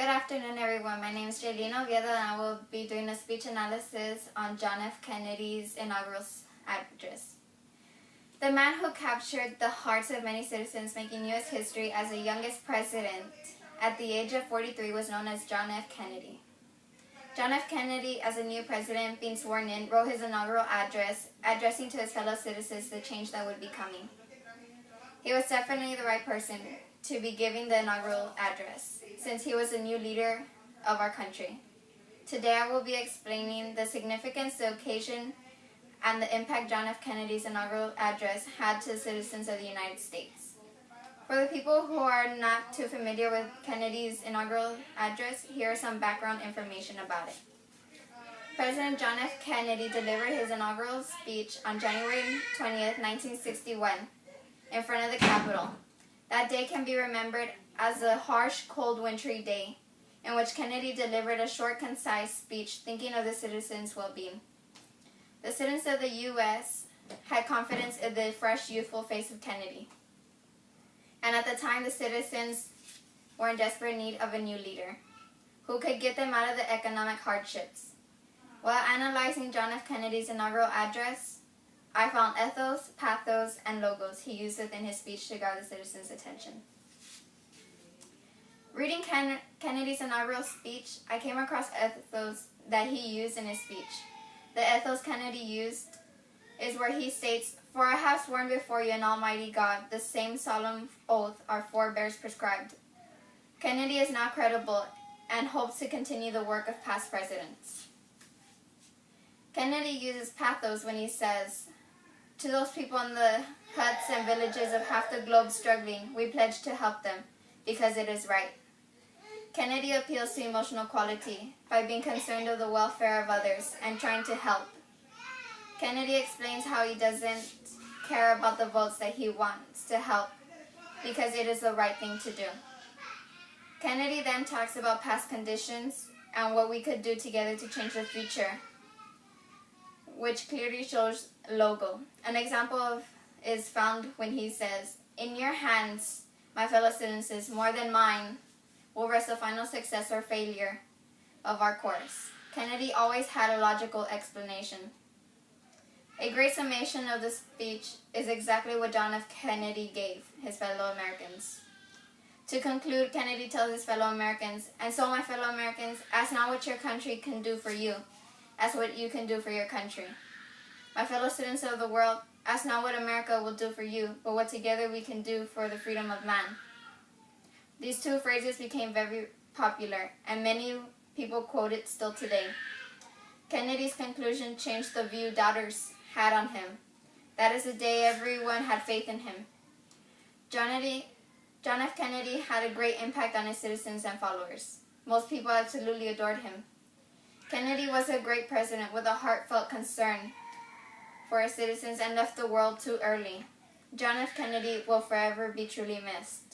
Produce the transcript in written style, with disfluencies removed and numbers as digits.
Good afternoon, everyone. My name is Jaylene Oviedo, and I will be doing a speech analysis on John F. Kennedy's inaugural address. The man who captured the hearts of many citizens, making U.S. history as the youngest president at the age of 43, was known as John F. Kennedy. John F. Kennedy, as a new president being sworn in, wrote his inaugural address, addressing to his fellow citizens the change that would be coming. He was definitely the right person to be giving the inaugural address, since he was the new leader of our country. Today I will be explaining the significance, the occasion, and the impact John F. Kennedy's inaugural address had to the citizens of the United States. For the people who are not too familiar with Kennedy's inaugural address, here are some background information about it. President John F. Kennedy delivered his inaugural speech on January 20th, 1961, in front of the Capitol. That day can be remembered as a harsh, cold, wintry day, in which Kennedy delivered a short, concise speech thinking of the citizens' well-being. The citizens of the U.S. had confidence in the fresh, youthful face of Kennedy. And at the time, the citizens were in desperate need of a new leader who could get them out of the economic hardships. While analyzing John F. Kennedy's inaugural address, I found ethos, pathos, and logos he used within his speech to grab the citizens' attention. Reading Kennedy's inaugural speech, I came across ethos that he used in his speech. The ethos Kennedy used is where he states, "For I have sworn before you in Almighty God the same solemn oath our forebears prescribed." Kennedy is now credible and hopes to continue the work of past presidents. Kennedy uses pathos when he says, "To those people in the huts and villages of half the globe struggling, we pledge to help them, because it is right." Kennedy appeals to emotional quality by being concerned of the welfare of others and trying to help. Kennedy explains how he doesn't care about the votes, that he wants to help because it is the right thing to do. Kennedy then talks about past conditions and what we could do together to change the future, which clearly shows logo. An example is found when he says, "In your hands, my fellow citizens, more than mine, will rest the final success or failure of our course." Kennedy always had a logical explanation. A great summation of the speech is exactly what John F. Kennedy gave his fellow Americans. To conclude, Kennedy tells his fellow Americans, "And so, my fellow Americans, ask not what your country can do for you, ask what you can do for your country. My fellow citizens of the world, ask not what America will do for you, but what together we can do for the freedom of man." These two phrases became very popular, and many people quote it still today. Kennedy's conclusion changed the view doubters had on him. That is the day everyone had faith in him. John F. Kennedy had a great impact on his citizens and followers. Most people absolutely adored him. Kennedy was a great president with a heartfelt concern for his citizens and left the world too early. John F. Kennedy will forever be truly missed.